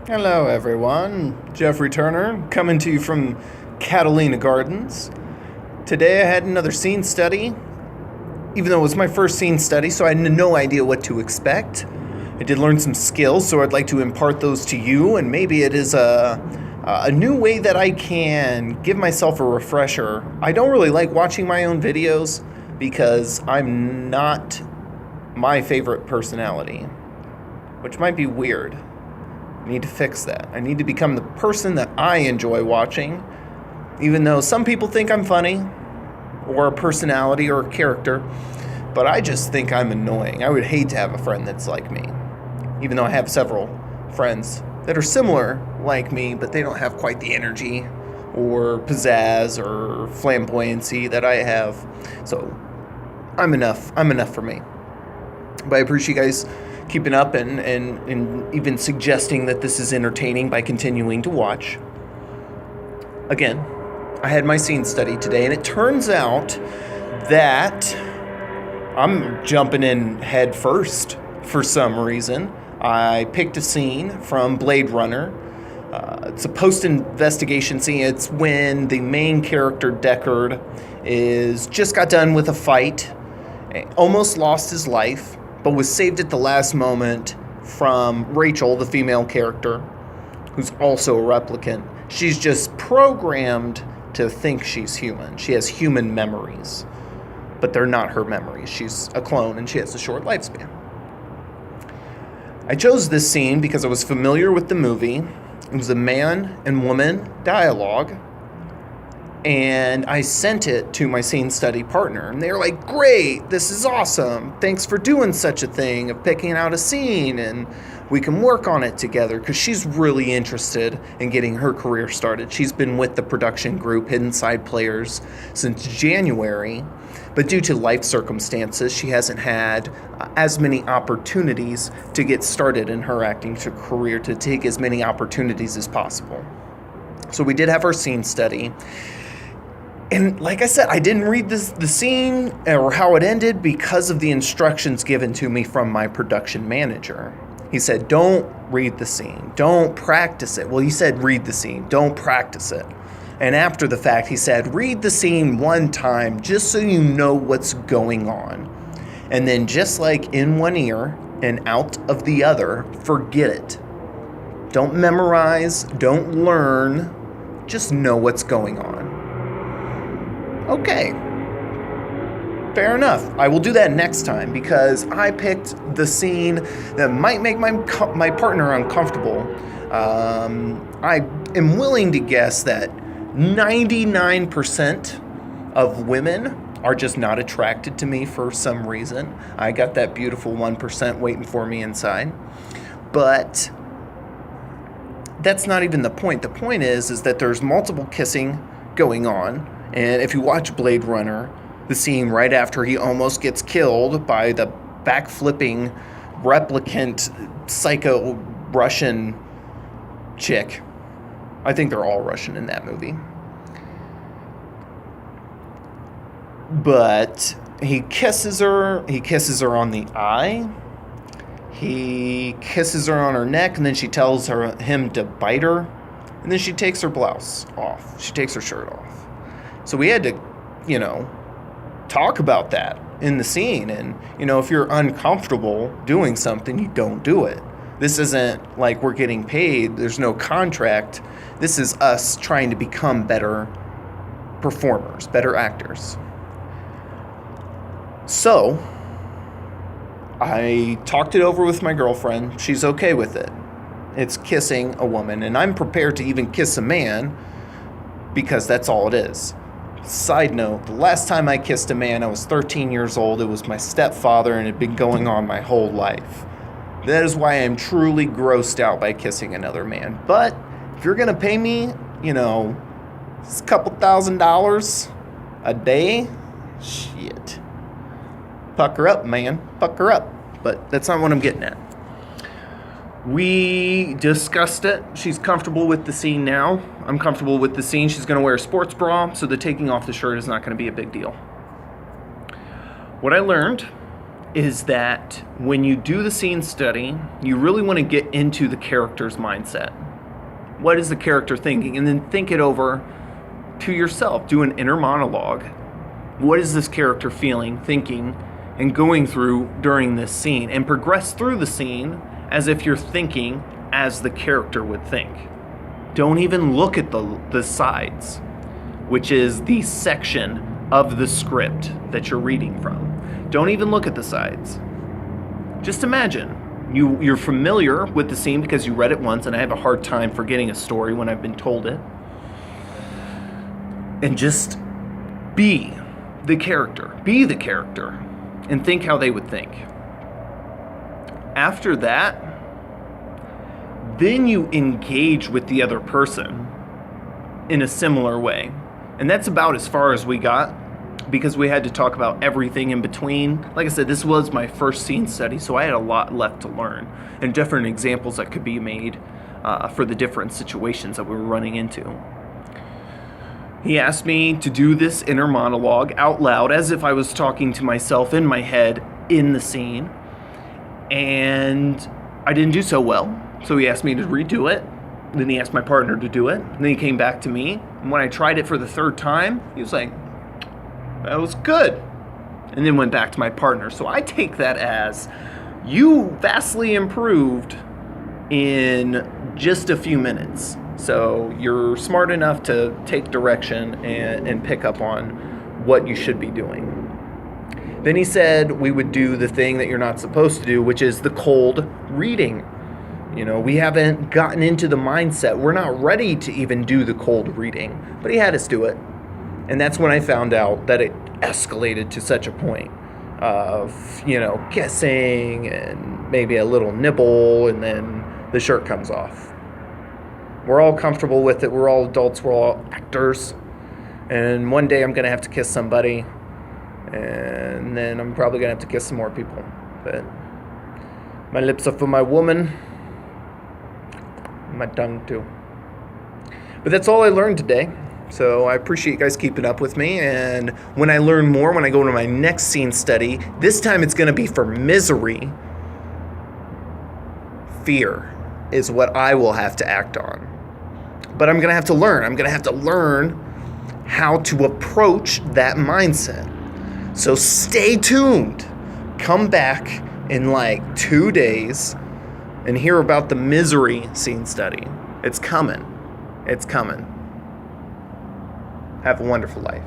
Hello, everyone. Jeffrey Turner coming to you from Catalina Gardens. Today I had another scene study, even though it was my first scene study, so I had no idea what to expect. I did learn some skills, so I'd like to impart those to you, and maybe it is a new way that I can give myself a refresher. I don't really like watching my own videos because I'm not my favorite personality, which might be weird. I need to fix that. I need to become the person that I enjoy watching, even though some people think I'm funny or a personality or a character, but I just think I'm annoying. I would hate to have a friend that's like me, even though I have several friends that are similar like me, but they don't have quite the energy or pizzazz or flamboyancy that I have. So I'm enough for me. But I appreciate you guys keeping up and even suggesting that this is entertaining by continuing to watch. Again, I had my scene study today, and it turns out that I'm jumping in head first for some reason. I picked a scene from Blade Runner. It's a post-investigation scene. It's when the main character, Deckard, just got done with a fight, almost lost his life, but was saved at the last moment from Rachel, the female character, who's also a replicant. She's just programmed to think she's human. She has human memories, but they're not her memories. She's a clone, and she has a short lifespan. I chose this scene because I was familiar with the movie. It was a man and woman dialogue, and I sent it to my scene study partner, and they were like, "Great, this is awesome. Thanks for doing such a thing of picking out a scene, and we can work on it together," because she's really interested in getting her career started. She's been with the production group Hidden Side Players since January, but due to life circumstances, she hasn't had as many opportunities to get started in her acting career, to take as many opportunities as possible. So we did have our scene study. And like I said, I didn't read the scene or how it ended because of the instructions given to me from my production manager. He said, "Don't read the scene. Don't practice it." Well, he said, "Read the scene. Don't practice it." And after the fact, he said, "Read the scene one time just so you know what's going on. And then just like in one ear and out of the other, forget it. Don't memorize. Don't learn. Just know what's going on." Okay, fair enough. I will do that next time because I picked the scene that might make my partner uncomfortable. I am willing to guess that 99% of women are just not attracted to me for some reason. I got that beautiful 1% waiting for me inside. But that's not even the point. The point is that there's multiple kissing going on. And if you watch Blade Runner, the scene right after he almost gets killed by the backflipping replicant psycho Russian chick. I think they're all Russian in that movie. But he kisses her on the eye. He kisses her on her neck, and then she tells him to bite her. And then she takes her blouse off. She takes her shirt off. So we had to, talk about that in the scene. And, if you're uncomfortable doing something, you don't do it. This isn't like we're getting paid. There's no contract. This is us trying to become better performers, better actors. So I talked it over with my girlfriend. She's okay with it. It's kissing a woman, and I'm prepared to even kiss a man because that's all it is. Side note, the last time I kissed a man, I was 13 years old. It was my stepfather, and it had been going on my whole life. That is why I'm truly grossed out by kissing another man. But if you're going to pay me, a couple $1,000 a day, shit. Pucker up, man. Pucker up. But that's not what I'm getting at. We discussed it. She's comfortable with the scene now. I'm comfortable with the scene. She's going to wear a sports bra, so the taking off the shirt is not going to be a big deal. What I learned is that when you do the scene study, you really want to get into the character's mindset. What is the character thinking? And then think it over to yourself. Do an inner monologue. What is this character feeling, thinking, and going through during this scene? And progress through the scene as if you're thinking as the character would think. Don't even look at the sides, which is the section of the script that you're reading from. Don't even look at the sides. Just imagine. You're familiar with the scene because you read it once, and I have a hard time forgetting a story when I've been told it. And just be the character, and think how they would think. After that, then you engage with the other person in a similar way. And that's about as far as we got, because we had to talk about everything in between. Like I said, this was my first scene study, so I had a lot left to learn and different examples that could be made for the different situations that we were running into. He asked me to do this inner monologue out loud as if I was talking to myself in my head in the scene, and I didn't do so well, so he asked me to redo it. Then he asked my partner to do it, and then he came back to me, and when I tried it for the third time, he was like, "That was good," and then went back to my partner. So I take that as you vastly improved in just a few minutes. So you're smart enough to take direction and pick up on what you should be doing. Then he said we would do the thing that you're not supposed to do, which is the cold reading. We haven't gotten into the mindset. We're not ready to even do the cold reading, but he had us do it. And that's when I found out that it escalated to such a point of, kissing and maybe a little nibble, and then the shirt comes off. We're all comfortable with it. We're all adults. We're all actors. And one day I'm going to have to kiss somebody. And then I'm probably going to have to kiss some more people. But my lips are for my woman. My tongue too. But that's all I learned today. So I appreciate you guys keeping up with me. And when I learn more, when I go to my next scene study, this time it's going to be for misery. Fear is what I will have to act on. But I'm going to have to learn. I'm going to have to learn how to approach that mindset. So stay tuned. Come back in like 2 days and hear about the misery scene study. It's coming. It's coming. Have a wonderful life.